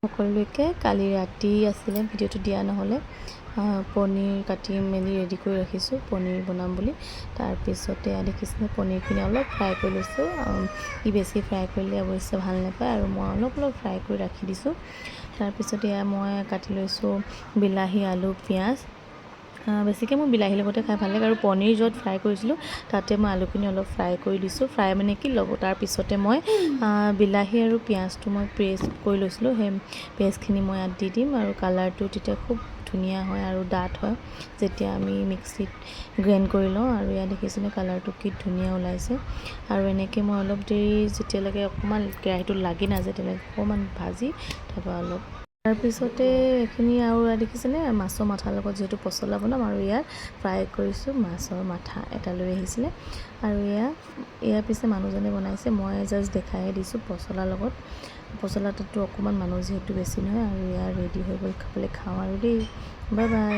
সকলোকে কালি ৰাতি আছিলে ভিডিঅ'টো দিয়া নহ'লে পনীৰ কাটি মেলি ৰেডি কৰি ৰাখিছোঁ পনীৰ বনাম বুলি তাৰপিছতে দেখিছিলে পনীৰখিনি অলপ ফ্ৰাই কৰি লৈছোঁ বেছি ফ্ৰাই কৰিলে অৱশ্যে ভাল নাপায় আৰু মই অলপ ফ্ৰাই কৰি ৰাখি দিছোঁ তাৰপিছতে মই কাটি লৈছোঁ বিলাহী আলু পিঁয়াজ বেছিকৈ মই বিলাহীৰ লগতে খাই ভাল লাগে আৰু পনীৰ য'ত ফ্ৰাই কৰিছিলোঁ তাতে মই আলুখিনি অলপ ফ্ৰাই কৰি দিছোঁ ফ্ৰাই মানে কি ল'ব তাৰপিছতে মই বিলাহী আৰু পিঁয়াজটো মই পেষ্ট কৰি লৈছিলোঁ সেই পেষ্টখিনি মই ইয়াত দি দিম আৰু কালাৰটো তেতিয়া খুব ধুনীয়া হয় আৰু ডাঠ হয় যেতিয়া আমি মিক্সিত গ্ৰাইণ্ড কৰি লওঁ আৰু ইয়াত দেখিছেনে কালাৰটো কি ধুনীয়া ওলাইছে আৰু এনেকৈ মই অলপ দেৰি যেতিয়ালৈকে অকণমান কেৰাহীটো লাগি নাযায় তেতিয়ালৈকে অকণমান ভাজি তাৰপৰা অলপ তাৰপিছতে এইখিনি আৰু ইয়াত দেখিছেনে মাছৰ মাথাৰ লগত যিহেতু পচলা বনাম আৰু ইয়াত ফ্ৰাই কৰিছোঁ মাছৰ মাথা এটা লৈ আহিছিলে আৰু এয়া পিছে মানুহজনে বনাইছে মই জাষ্ট দেখাই দিছোঁ পচলাৰ লগত পচলাটোতো অকণমান মানুহ যিহেতু বেছি নহয় আৰু ৰেডি হৈ গ'ল খাবলৈ খাওঁ আৰু দেই বাই বাই